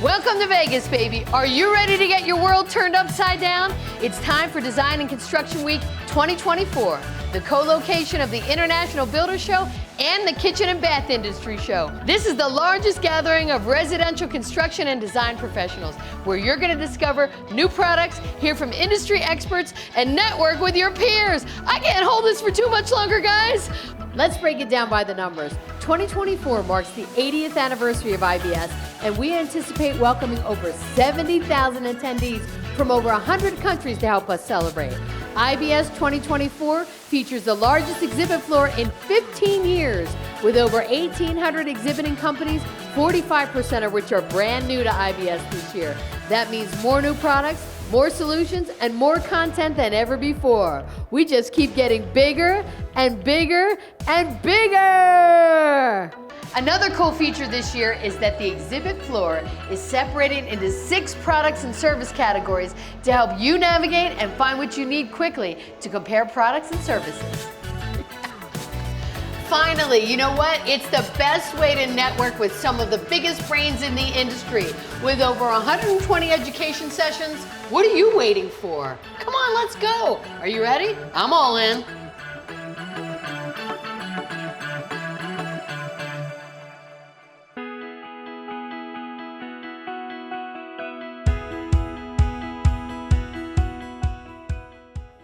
Welcome to Vegas, baby. Are you ready to get your world turned upside down? It's time for Design and Construction Week 2024, the co-location of the International Builder Show and the Kitchen and Bath Industry Show. This is the largest gathering of residential construction and design professionals, where you're going to discover new products, hear from industry experts, and network with your peers. I can't hold this for too much longer, guys. Let's break it down by the numbers. 2024 marks the 80th anniversary of IBS, and we anticipate welcoming over 70,000 attendees from over 100 countries to help us celebrate. IBS 2024 features the largest exhibit floor in 15 years, with over 1,800 exhibiting companies, 45% of which are brand new to IBS this year. That means more new products, more solutions, and more content than ever before. We just keep getting bigger and bigger and bigger! Another cool feature this year is that the exhibit floor is separated into 6 products and service categories to help you navigate and find what you need quickly to compare products and services. Finally, you know what? It's the best way to network with some of the biggest brains in the industry. With over 120 education sessions, what are you waiting for? Come on, let's go. Are you ready? I'm all in.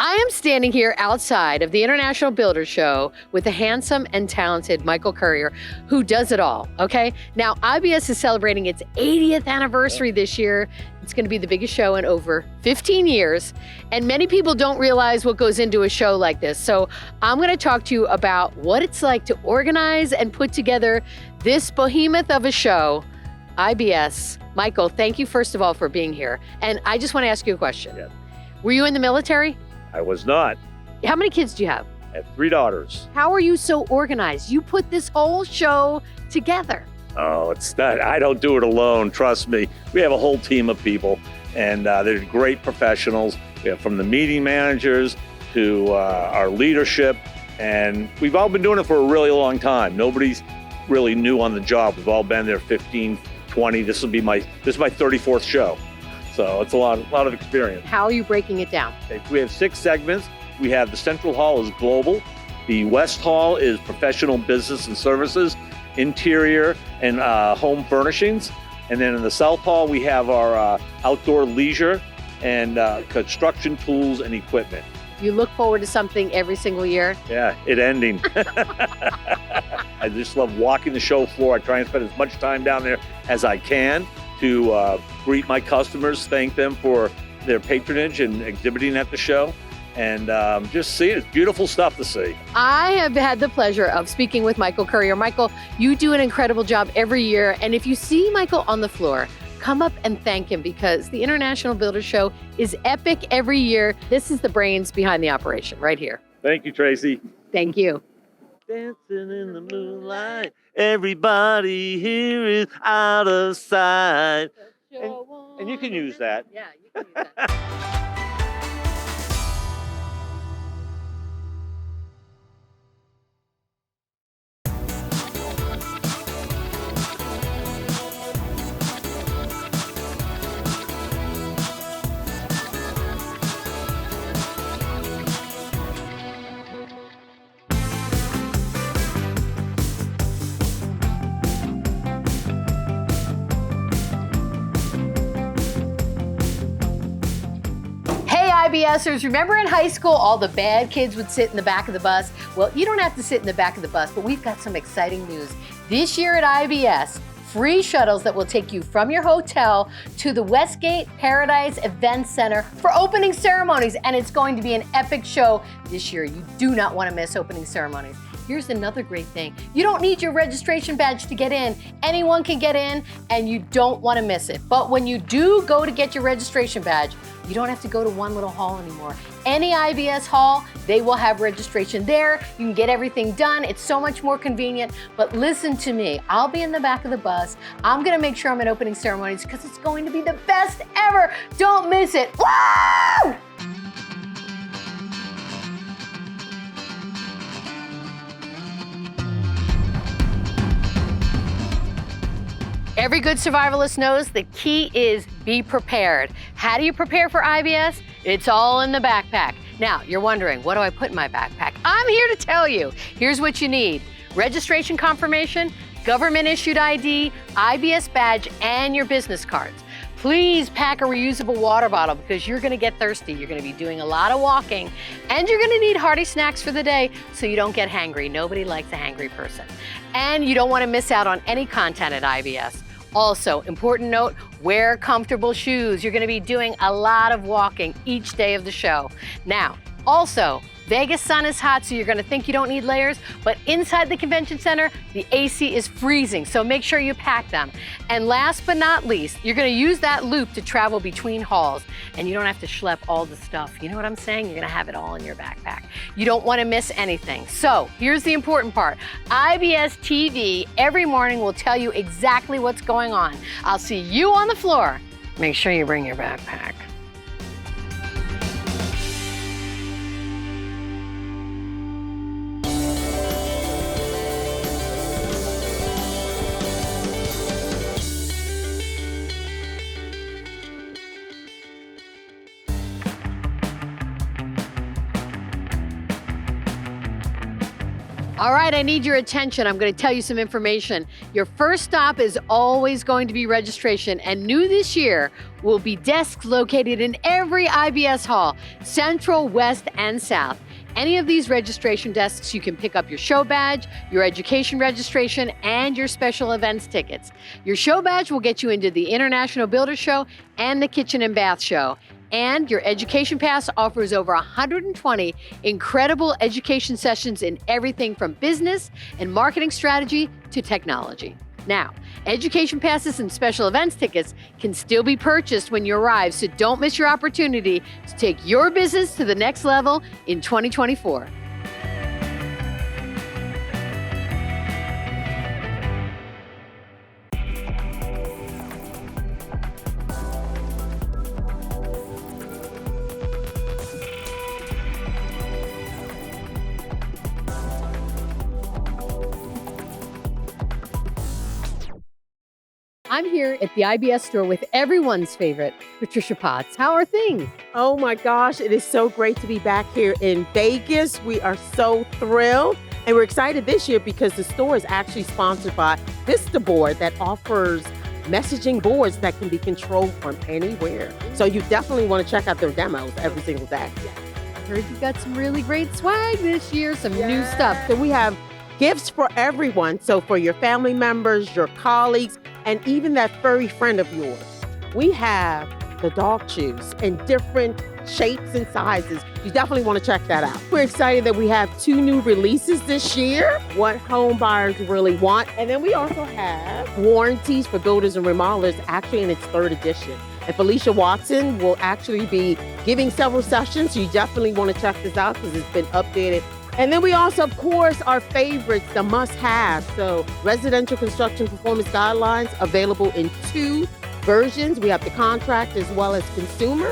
I am standing here outside of the International Builder Show with the handsome and talented Michael Courier, who does it all, okay? Now, IBS is celebrating its 80th anniversary this year. It's gonna be the biggest show in over 15 years, and many people don't realize what goes into a show like this. So I'm gonna talk to you about what it's like to organize and put together this behemoth of a show, IBS. Michael, thank you first of all for being here. And I just wanna ask you a question. Yeah. Were you in the military? I was not. How many kids do you have? I have 3 daughters. How are you so organized? You put this whole show together. Oh, it's not, I don't do it alone, trust me. We have a whole team of people, and they're great professionals. We have from the meeting managers to our leadership, and we've all been doing it for a really long time. Nobody's really new on the job. We've all been there 15, 20. This is my 34th show. So it's a lot of experience. How are you breaking it down? Okay, we have 6 segments. We have the Central Hall is global. The West Hall is professional business and services, interior and home furnishings. And then in the South Hall, we have our outdoor leisure and construction tools and equipment. You look forward to something every single year? Yeah, it ending. I just love walking the show floor. I try and spend as much time down there as I can to greet my customers, thank them for their patronage and exhibiting at the show, and just see it. It's beautiful stuff to see. I have had the pleasure of speaking with Michael Courier. Michael, you do an incredible job every year, and if you see Michael on the floor, come up and thank him, because the International Builder Show is epic every year. This is the brains behind the operation right here. Thank you, Tracy. Thank you. Dancing in the moonlight, everybody here is out of sight. And you can use that. Yeah, you can use that. IBSers, remember in high school, all the bad kids would sit in the back of the bus? Well, you don't have to sit in the back of the bus, but we've got some exciting news. This year at IBS, free shuttles that will take you from your hotel to the Westgate Paradise Event Center for opening ceremonies, and it's going to be an epic show this year. You do not want to miss opening ceremonies. Here's another great thing. You don't need your registration badge to get in. Anyone can get in, and you don't want to miss it. But when you do go to get your registration badge, you don't have to go to one little hall anymore. Any IBS hall, they will have registration there. You can get everything done. It's so much more convenient. But listen to me, I'll be in the back of the bus. I'm gonna make sure I'm at opening ceremonies because it's going to be the best ever. Don't miss it. Woo! Every good survivalist knows the key is be prepared. How do you prepare for IBS? It's all in the backpack. Now, you're wondering, what do I put in my backpack? I'm here to tell you. Here's what you need: registration confirmation, government-issued ID, IBS badge, and your business cards. Please pack a reusable water bottle because you're gonna get thirsty. You're gonna be doing a lot of walking, and you're gonna need hearty snacks for the day so you don't get hangry. Nobody likes a hangry person. And you don't wanna miss out on any content at IBS. Also, important note, wear comfortable shoes. You're gonna be doing a lot of walking each day of the show. Now, also, Vegas sun is hot, so you're gonna think you don't need layers, but inside the convention center, the AC is freezing, so make sure you pack them. And last but not least, you're gonna use that loop to travel between halls, and you don't have to schlep all the stuff. You know what I'm saying? You're gonna have it all in your backpack. You don't wanna miss anything. So here's the important part. IBS TV every morning will tell you exactly what's going on. I'll see you on the floor. Make sure you bring your backpack. All right, I need your attention. I'm going to tell you some information. Your first stop is always going to be registration, and new this year will be desks located in every IBS hall, Central, West, and South. Any of these registration desks, you can pick up your show badge, your education registration, and your special events tickets. Your show badge will get you into the International Builder Show and the Kitchen and Bath Show. And your education pass offers over 120 incredible education sessions in everything from business and marketing strategy to technology. Now, education passes and special events tickets can still be purchased when you arrive, so don't miss your opportunity to take your business to the next level in 2024. I'm here at the IBS store with everyone's favorite, Patricia Potts. How are things? Oh my gosh, it is so great to be back here in Vegas. We are so thrilled. And we're excited this year because the store is actually sponsored by Vista Board that offers messaging boards that can be controlled from anywhere. So you definitely want to check out their demos every single day. I heard you got some really great swag this year, some new stuff. So we have gifts for everyone. So for your family members, your colleagues, and even that furry friend of yours. We have the dog chews in different shapes and sizes. You definitely want to check that out. We're excited that we have 2 new releases this year, what home buyers really want. And then we also have warranties for builders and remodelers, actually in its 3rd edition. And Felicia Watson will actually be giving several sessions. So you definitely want to check this out because it's been updated. And then we also, of course, our favorites, the must-have. So residential construction performance guidelines available in 2 versions. We have the contract as well as consumer.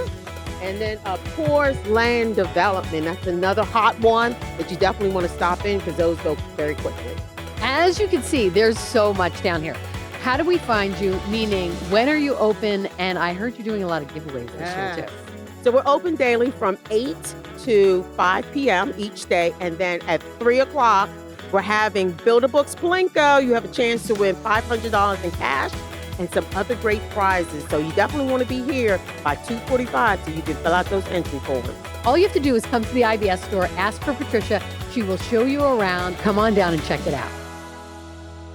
And then, of course, land development. That's another hot one that you definitely want to stop in because those go very quickly. As you can see, there's so much down here. How do we find you? Meaning, when are you open? And I heard you're doing a lot of giveaways this year, too. So we're open daily from 8 to 5 p.m. each day. And then at 3 o'clock, we're having Build-A-Books Plinko. You have a chance to win $500 in cash and some other great prizes. So you definitely want to be here by 2:45 so you can fill out those entry forms. All you have to do is come to the IBS store, ask for Patricia. She will show you around. Come on down and check it out.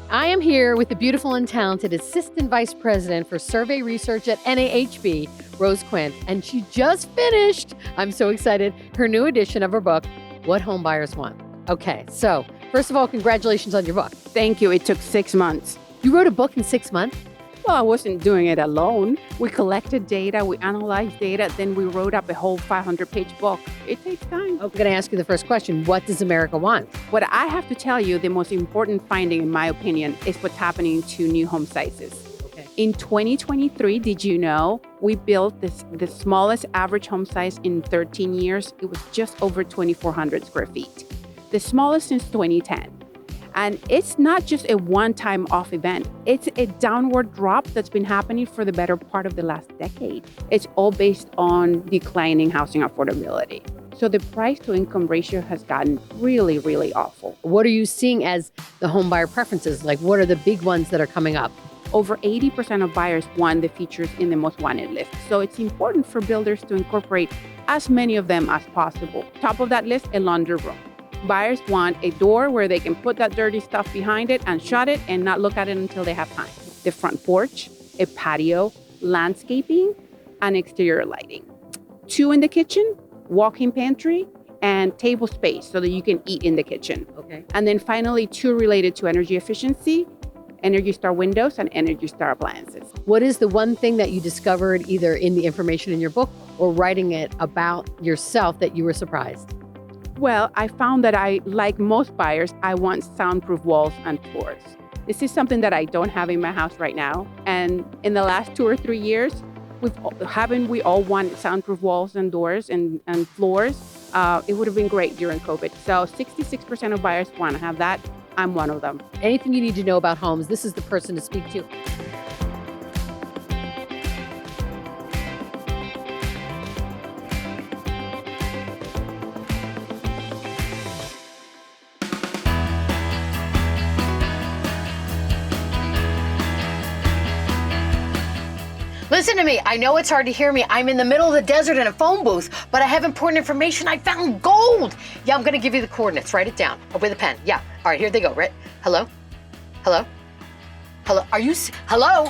I am here with the beautiful and talented Assistant Vice President for Survey Research at NAHB, Rose Quint, and she just finished, I'm so excited, her new edition of her book, What Home Buyers Want. Okay, so first of all, congratulations on your book. Thank you. It took 6 months. You wrote a book in 6 months? Well, I wasn't doing it alone. We collected data, we analyzed data, then we wrote up a whole 500-page book. It takes time. I'm going to ask you the first question. What does America want? What I have to tell you, the most important finding, in my opinion, is what's happening to new home sizes. Okay. In 2023, did you know we built the smallest average home size in 13 years? It was just over 2,400 square feet. The smallest since 2010. And it's not just a one-time off event. It's a downward drop that's been happening for the better part of the last decade. It's all based on declining housing affordability. So the price to income ratio has gotten really, really awful. What are you seeing as the home buyer preferences? Like, what are the big ones that are coming up? Over 80% of buyers want the features in the most wanted list. So it's important for builders to incorporate as many of them as possible. Top of that list, a laundry room. Buyers want a door where they can put that dirty stuff behind it and shut it and not look at it until they have time. The front porch, a patio, landscaping, and exterior lighting. 2 in the kitchen, walk-in pantry, and table space so that you can eat in the kitchen. Okay. And then finally, 2 related to energy efficiency, Energy Star windows and Energy Star appliances. What is the one thing that you discovered either in the information in your book or writing it about yourself that you were surprised? Well, I found that like most buyers, I want soundproof walls and floors. This is something that I don't have in my house right now. And in the last 2 or 3 years, haven't we all wanted soundproof walls and doors and floors? It would have been great during COVID. So 66% of buyers want to have that. I'm one of them. Anything you need to know about homes, this is the person to speak to. Listen to me. I know it's hard to hear me. I'm in the middle of the desert in a phone booth, but I have important information. I found gold. Yeah, I'm going to give you the coordinates. Write it down with a pen. Yeah. All right, here they go. Right? Hello? Hello? Hello? Are you? Hello?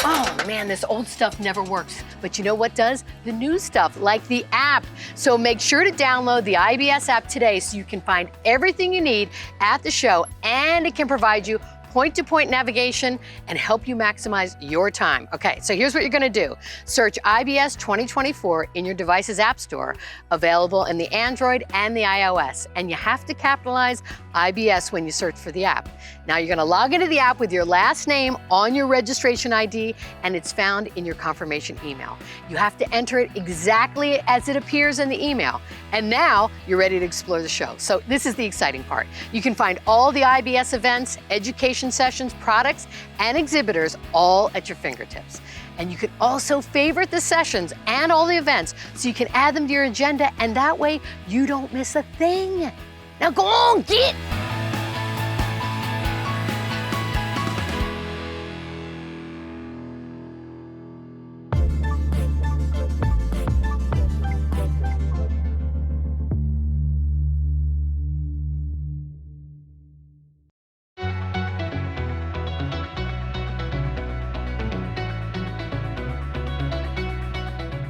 Oh man, this old stuff never works. But you know what does? The new stuff, like the app. So make sure to download the IBS app today so you can find everything you need at the show, and it can provide you point-to-point navigation and help you maximize your time. Okay, so here's what you're gonna do. Search IBS 2024 in your device's app store, available in the Android and the iOS. And you have to capitalize IBS when you search for the app. Now you're gonna log into the app with your last name on your registration ID, and it's found in your confirmation email. You have to enter it exactly as it appears in the email. And now you're ready to explore the show. So this is the exciting part. You can find all the IBS events, education sessions, products, and exhibitors all at your fingertips. And you can also favorite the sessions and all the events so you can add them to your agenda, and that way you don't miss a thing. Now go on, get!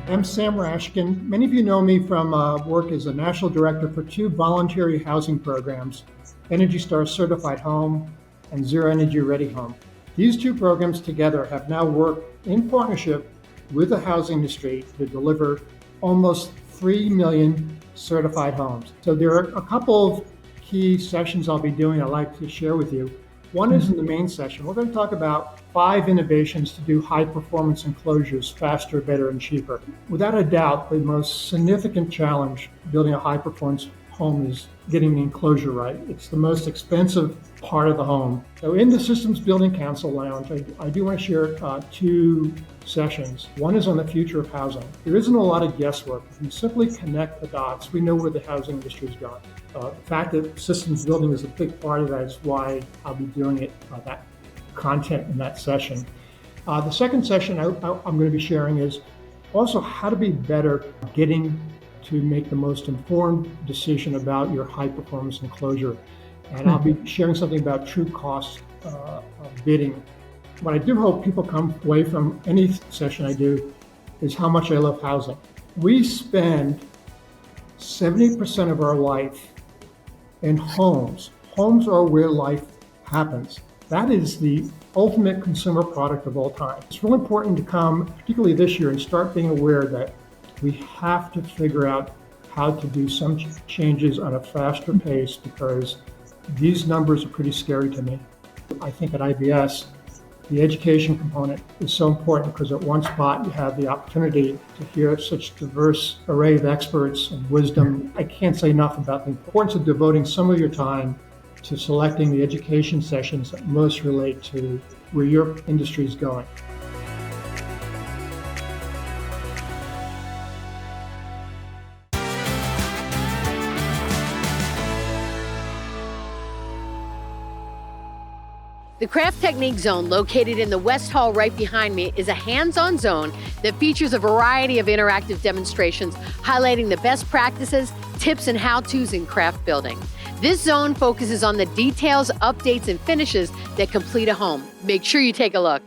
I'm Sam Rashin. Many of you know me from work as a national director for 2 voluntary housing programs, Energy Star Certified Home and Zero Energy Ready Home. These 2 programs together have now worked in partnership with the housing industry to deliver almost 3 million certified homes. So there are a couple of key sessions I'll be doing I'd like to share with you. One is in the main session. We're going to talk about 5 innovations to do high performance enclosures faster, better, and cheaper. Without a doubt, the most significant challenge building a high performance home is getting the enclosure right. It's the most expensive part of the home. So in the Systems Building Council Lounge, I do want to share 2 sessions. One is on the future of housing. There isn't a lot of guesswork. If you simply connect the dots, we know where the housing industry is going. The fact that systems building is a big part of that is why I'll be doing it, that content in that session. The second session I'm going to be sharing is also how to be better getting to make the most informed decision about your high performance enclosure. And I'll be sharing something about true cost of bidding. What I do hope people come away from any session I do is how much I love housing. We spend 70% of our life in homes. Homes are where life happens. That is the ultimate consumer product of all time. It's really important to come, particularly this year, and start being aware that we have to figure out how to do some changes on a faster pace, because these numbers are pretty scary to me. I think at IBS, the education component is so important because at one spot you have the opportunity to hear such diverse array of experts and wisdom. I can't say enough about the importance of devoting some of your time to selecting the education sessions that most relate to where your industry is going. The Craft Technique Zone, located in the West Hall right behind me, is a hands-on zone that features a variety of interactive demonstrations highlighting the best practices, tips, and how-tos in craft building. This zone focuses on the details, updates, and finishes that complete a home. Make sure you take a look.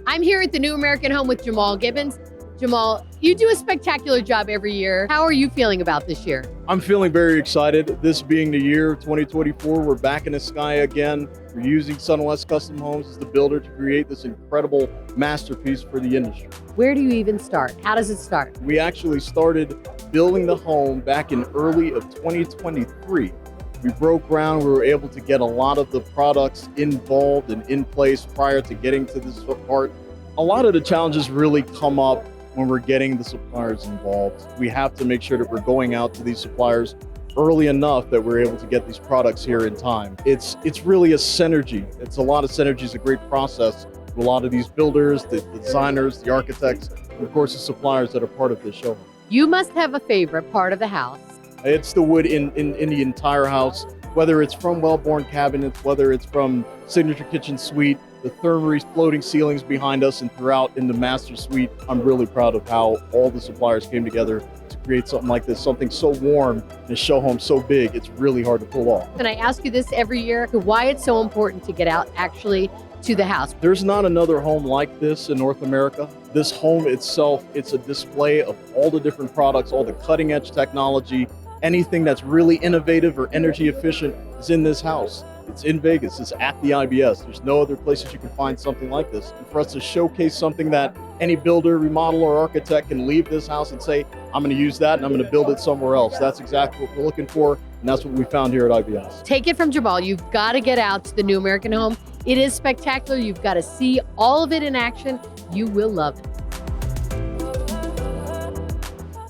I'm here at the New American Home with Jamal Gibbons. Jamal, you do a spectacular job every year. How are you feeling about this year? I'm feeling very excited. This being the year 2024, we're back in the sky again. We're using Sunwest Custom Homes as the builder to create this incredible masterpiece for the industry. Where do you even start? How does it start? We actually started building the home back in early of 2023. We broke ground. We were able to get a lot of the products involved and in place prior to getting to this part. A lot of the challenges really come up when we're getting the suppliers involved. We have to make sure that we're going out to these suppliers early enough that we're able to get these products here in time. It's really a synergy. It's a lot of synergy. It's a great process. A lot of these builders, the designers, the architects, and of course the suppliers that are part of this show. You must have a favorite part of the house. It's the wood in the entire house, whether it's from well-born cabinets, whether it's from signature kitchen suite, the thermary floating ceilings behind us and throughout in the master suite. I'm really proud of how all the suppliers came together to create something like this, something so warm and a show home so big, it's really hard to pull off. And I ask you this every year, why it's so important to get out actually to the house. There's not another home like this in North America. This home itself, it's a display of all the different products, all the cutting edge technology. Anything that's really innovative or energy efficient is in this house. It's in Vegas, it's at the IBS. There's no other places you can find something like this. And for us to showcase something that any builder, remodeler, or architect can leave this house and say, I'm gonna use that and I'm gonna build it somewhere else. That's exactly what we're looking for, and that's what we found here at IBS. Take it from Jamal, you've gotta get out to the New American Home. It is spectacular, you've gotta see all of it in action. You will love it.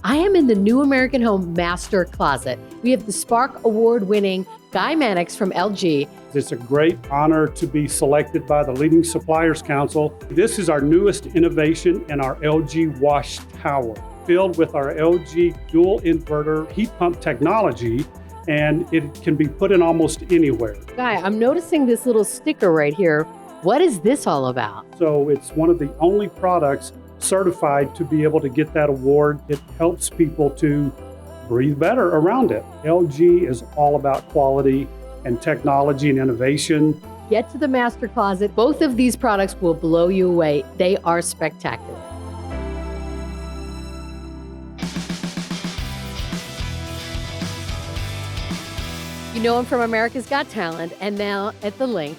I am in the New American Home Master Closet. We have the Spark Award-winning Guy Mannix from LG. It's a great honor to be selected by the leading suppliers council. This is our newest innovation in our LG wash tower, filled with our LG dual inverter heat pump technology, and it can be put in almost anywhere. Guy, I'm noticing this little sticker right here. What is this all about? So it's one of the only products certified to be able to get that award. It helps people to breathe better around it. LG is all about quality and technology and innovation. Get to the Master Closet. Both of these products will blow you away. They are spectacular. You know him from America's Got Talent, and now at the Link.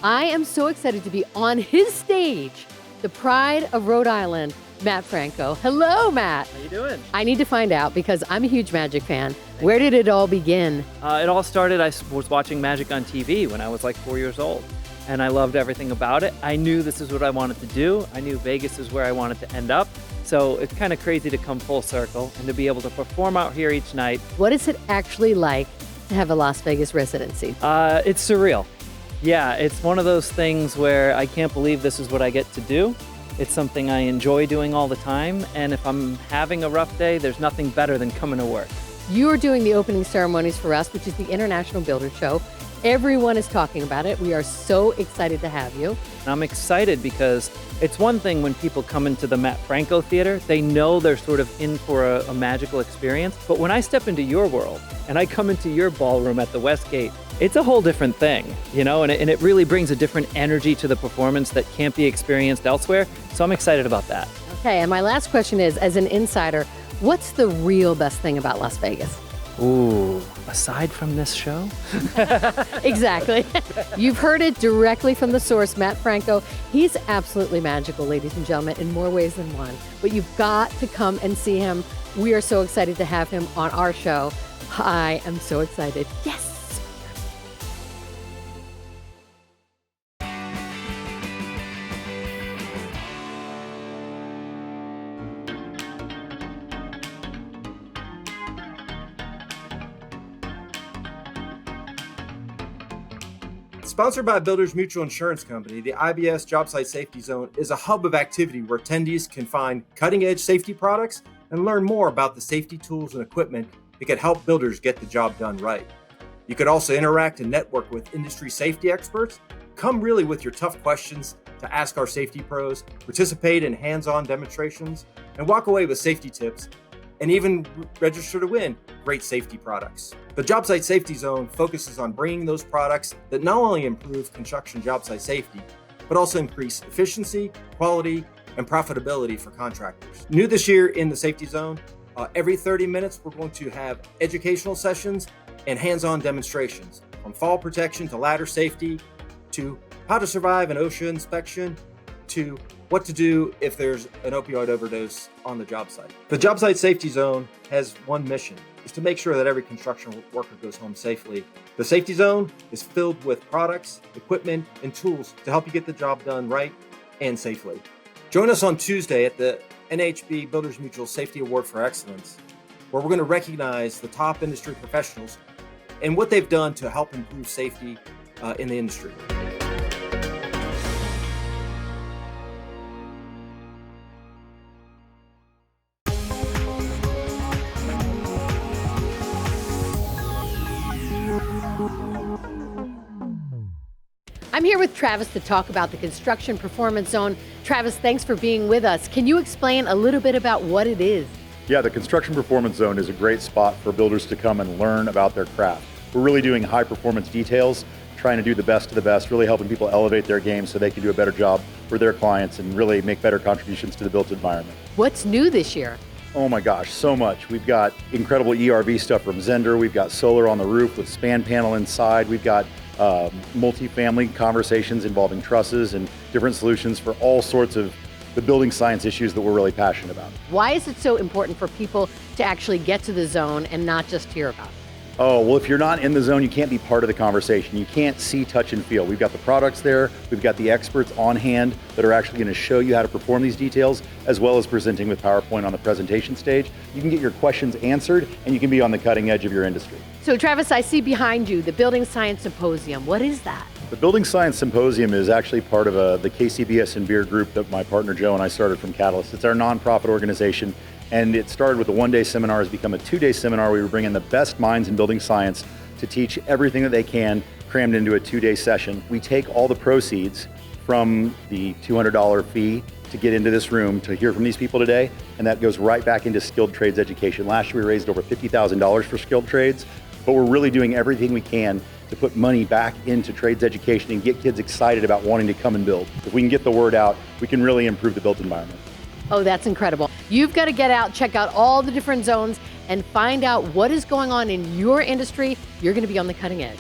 I am so excited to be on his stage, the pride of Rhode Island, Matt Franco. Hello, Matt. How you doing? I need to find out because I'm a huge Magic fan. Where did it all begin? It all started, I was watching Magic on TV when I was like 4 years old, and I loved everything about it. I knew this is what I wanted to do. I knew Vegas is where I wanted to end up. So it's kind of crazy to come full circle and to be able to perform out here each night. What is it actually like to have a Las Vegas residency? It's surreal. Yeah, it's one of those things where I can't believe this is what I get to do. It's something I enjoy doing all the time, and if I'm having a rough day, there's nothing better than coming to work. You are doing the opening ceremonies for us, which is the International Builder Show. Everyone is talking about it. We are so excited to have you. And I'm excited because it's one thing when people come into the Matt Franco Theater, they know they're sort of in for a magical experience. But when I step into your world and I come into your ballroom at the West Gate, it's a whole different thing, you know, and it really brings a different energy to the performance that can't be experienced elsewhere. So I'm excited about that. Okay, and my last question is, as an insider, what's the real best thing about Las Vegas? Ooh, aside from this show? Exactly. You've heard it directly from the source, Matt Franco. He's absolutely magical, ladies and gentlemen, in more ways than one. But you've got to come and see him. We are so excited to have him on our show. I am so excited. Yes. Sponsored by Builders Mutual Insurance Company, the IBS Jobsite Safety Zone is a hub of activity where attendees can find cutting-edge safety products and learn more about the safety tools and equipment that can help builders get the job done right. You can also interact and network with industry safety experts. Come really with your tough questions to ask our safety pros, participate in hands-on demonstrations, and walk away with safety tips, and even register to win great safety products. The Jobsite Safety Zone focuses on bringing those products that not only improve construction job site safety, but also increase efficiency, quality, and profitability for contractors. New this year in the Safety Zone, every 30 minutes we're going to have educational sessions and hands-on demonstrations, from fall protection to ladder safety, to how to survive an OSHA inspection, to what to do if there's an opioid overdose on the job site. The Job Site Safety Zone has one mission, is to make sure that every construction worker goes home safely. The Safety Zone is filled with products, equipment, and tools to help you get the job done right and safely. Join us on Tuesday at the NHB Builders Mutual Safety Award for Excellence, where we're going to recognize the top industry professionals and what they've done to help improve safety in the industry. I'm here with Travis to talk about the Construction Performance Zone. Travis, thanks for being with us. Can you explain a little bit about what it is? Yeah, the Construction Performance Zone is a great spot for builders to come and learn about their craft. We're really doing high performance details, trying to do the best of the best, really helping people elevate their game so they can do a better job for their clients and really make better contributions to the built environment. What's new this year? Oh my gosh, so much. We've got incredible ERV stuff from Zender. We've got solar on the roof with span panel inside. We've got multi-family conversations involving trusses and different solutions for all sorts of the building science issues that we're really passionate about. Why is it so important for people to actually get to the zone and not just hear about it? Oh, well, if you're not in the zone, you can't be part of the conversation. You can't see, touch, and feel. We've got the products there. We've got the experts on hand that are actually going to show you how to perform these details, as well as presenting with PowerPoint on the presentation stage. You can get your questions answered, and you can be on the cutting edge of your industry. So Travis, I see behind you the Building Science Symposium. What is that? The Building Science Symposium is actually part of the KCBS and Beer group that my partner Joe and I started from Catalyst. It's our nonprofit organization. And it started with a one-day seminar, has become a two-day seminar. We were bringing the best minds in building science to teach everything that they can, crammed into a two-day session. We take all the proceeds from the $200 fee to get into this room to hear from these people today, and that goes right back into skilled trades education. Last year we raised over $50,000 for skilled trades, but we're really doing everything we can to put money back into trades education and get kids excited about wanting to come and build. If we can get the word out, we can really improve the built environment. Oh, that's incredible. You've got to get out, check out all the different zones, and find out what is going on in your industry. You're going to be on the cutting edge.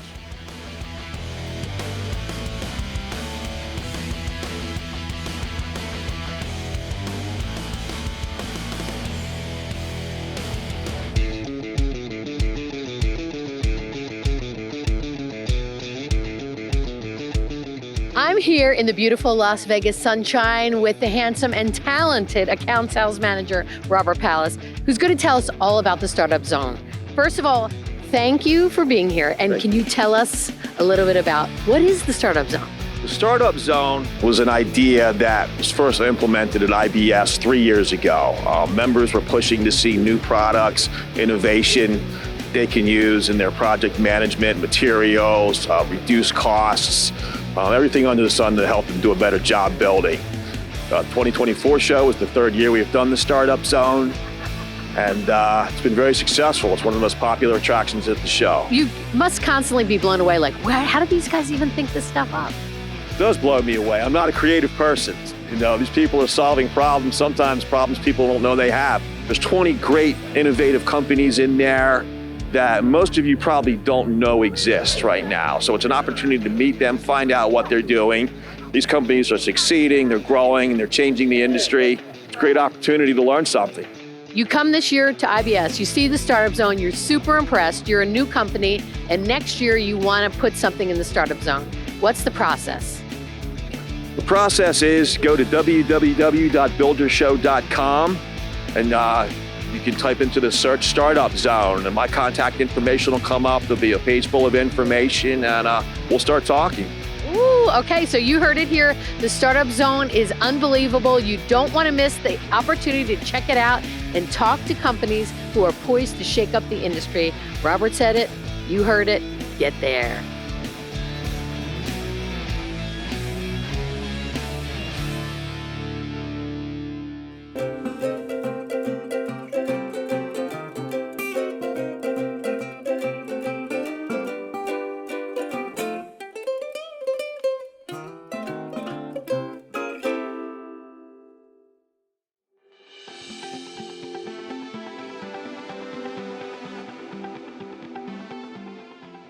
I'm here in the beautiful Las Vegas sunshine with the handsome and talented account sales manager, Robert Pallas, who's going to tell us all about the Startup Zone. First of all, thank you for being here. And can you tell us a little bit about what is the Startup Zone? The Startup Zone was an idea that was first implemented at IBS 3 years ago. Members were pushing to see new products, innovation they can use in their project management, materials, reduce costs, everything under the sun to help them do a better job building. 2024 show is the third year we have done the Startup Zone, and it's been very successful. It's one of the most popular attractions at the show. You must constantly be blown away, like, how do these guys even think this stuff up? It does blow me away. I'm not a creative person. You know, these people are solving problems, sometimes problems people don't know they have. There's 20 great innovative companies in there that most of you probably don't know exist right now. So it's an opportunity to meet them, find out what they're doing. These companies are succeeding, they're growing, and they're changing the industry. It's a great opportunity to learn something. You come this year to IBS, you see the Startup Zone, you're super impressed, you're a new company, and next year you want to put something in the Startup Zone. What's the process? The process is go to www.buildershow.com and You can type into the search Startup Zone, and my contact information will come up. There'll be a page full of information, and we'll start talking. Ooh, okay, so you heard it here. The Startup Zone is unbelievable. You don't want to miss the opportunity to check it out and talk to companies who are poised to shake up the industry. Robert said it, you heard it, get there.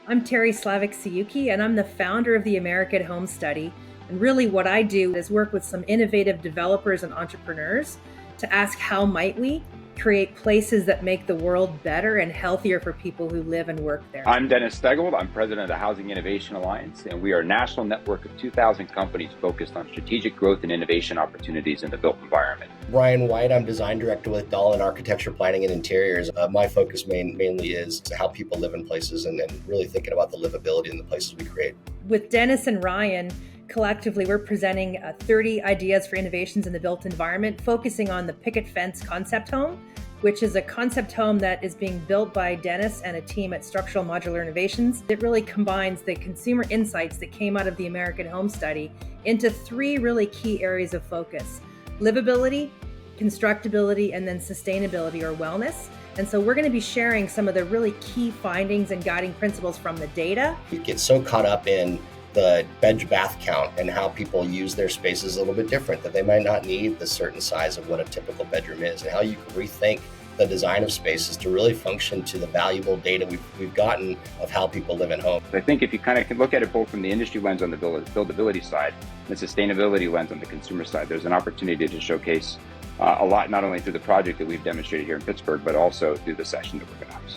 I'm Terry Slavik-Siyuki, and I'm the founder of the American Home Study. And really what I do is work with some innovative developers and entrepreneurs to ask how might we create places that make the world better and healthier for people who live and work there. I'm Dennis Stegold. I'm president of the Housing Innovation Alliance, and we are a national network of 2,000 companies focused on strategic growth and innovation opportunities in the built environment. Brian White, I'm design director with Dahlin Architecture, Planning and Interiors. My focus mainly is how people live in places and really thinking about the livability in the places we create. With Dennis and Ryan, collectively, we're presenting 30 ideas for innovations in the built environment, focusing on the picket fence concept home, which is a concept home that is being built by Dennis and a team at Structural Modular Innovations. It really combines the consumer insights that came out of the American Home Study into 3 really key areas of focus: livability, constructability, and then sustainability or wellness. And so we're going to be sharing some of the really key findings and guiding principles from the data. We get so caught up in the bed to bath count and how people use their spaces a little bit different, that they might not need the certain size of what a typical bedroom is, and how you can rethink the design of spaces to really function to the valuable data we've gotten of how people live at home. I think if you kind of can look at it both from the industry lens on the buildability side and the sustainability lens on the consumer side, there's an opportunity to showcase a lot, not only through the project that we've demonstrated here in Pittsburgh, but also through the session that we're going to host.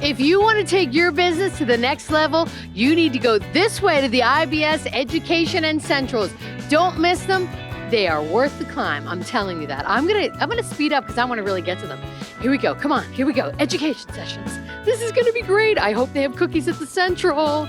If you want to take your business to the next level, you need to go this way to the IBS Education and Centrals. Don't miss them. They are worth the climb. I'm telling you that. I'm gonna speed up because I want to really get to them. Here we go. Come on. Here we go. Education sessions. This is going to be great. I hope they have cookies at the Central.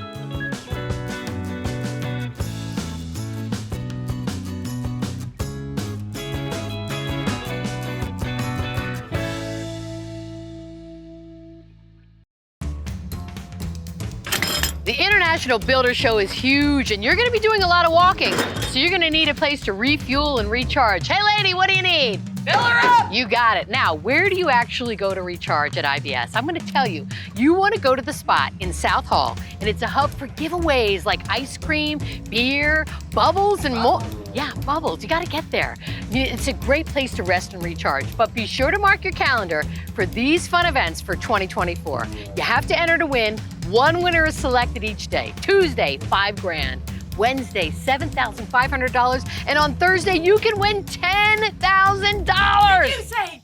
The International Builder Show is huge, and you're going to be doing a lot of walking, so you're going to need a place to refuel and recharge. Hey, lady, what do you need? Fill her up! You got it. Now, where do you actually go to recharge at IBS? I'm going to tell you. You want to go to the spot in South Hall, and it's a hub for giveaways like ice cream, beer, bubbles, and more. Yeah, bubbles. You got to get there. It's a great place to rest and recharge, but be sure to mark your calendar for these fun events for 2024. You have to enter to win. One winner is selected each day. Tuesday, $5,000. Wednesday, $7,500. And on Thursday, you can win $10,000. Did you say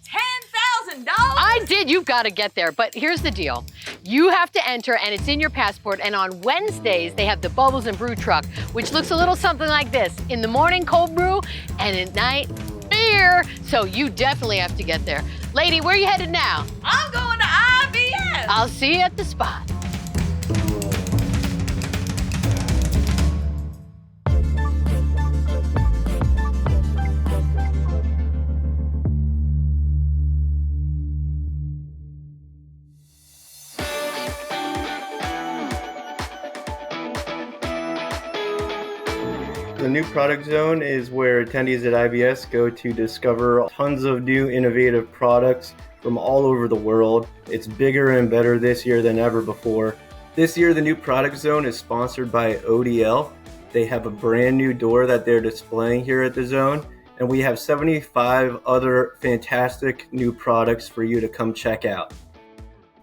$10,000? I did. You've got to get there. But here's the deal. You have to enter, and it's in your passport. And on Wednesdays, they have the Bubbles and Brew truck, which looks a little something like this. In the morning, cold brew, and at night, beer. So you definitely have to get there. Lady, where are you headed now? I'm going to IBS. I'll see you at the spot. The new product zone is where attendees at IBS go to discover tons of new innovative products from all over the world. It's bigger and better this year than ever before. This year, the new product zone is sponsored by ODL. They have a brand new door that they're displaying here at the zone, and we have 75 other fantastic new products for you to come check out.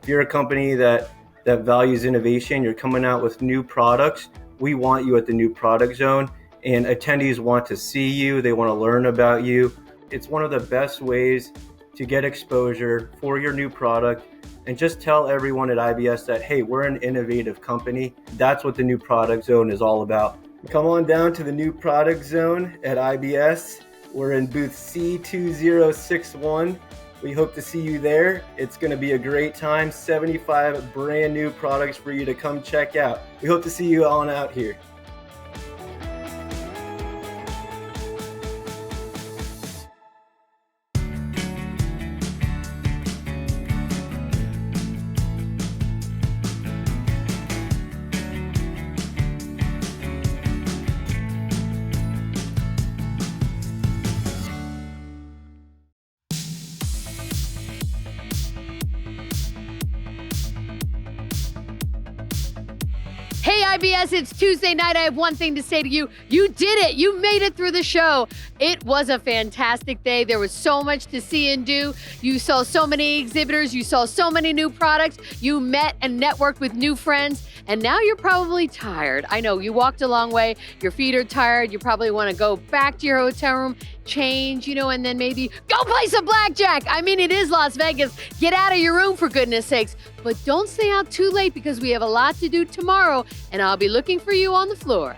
If you're a company that values innovation, you're coming out with new products, we want you at the new product zone. and attendees want to see you, they want to learn about you. It's one of the best ways to get exposure for your new product and just tell everyone at IBS that, hey, we're an innovative company. That's what the new product zone is all about. Come on down to the new product zone at IBS. We're in booth C2061. We hope to see you there. It's going to be a great time. 75 brand new products for you to come check out. We hope to see you on out here. Hey IBS, it's Tuesday night. I have one thing to say to you. You did it. You made it through the show. It was a fantastic day. There was so much to see and do. You saw so many exhibitors. You saw so many new products. You met and networked with new friends. And now you're probably tired. I know you walked a long way. Your feet are tired. You probably want to go back to your hotel room, change, and then maybe go play some blackjack. I mean, it is Las Vegas. Get out of your room for goodness sakes. But don't stay out too late because we have a lot to do tomorrow and I'll be looking for you on the floor.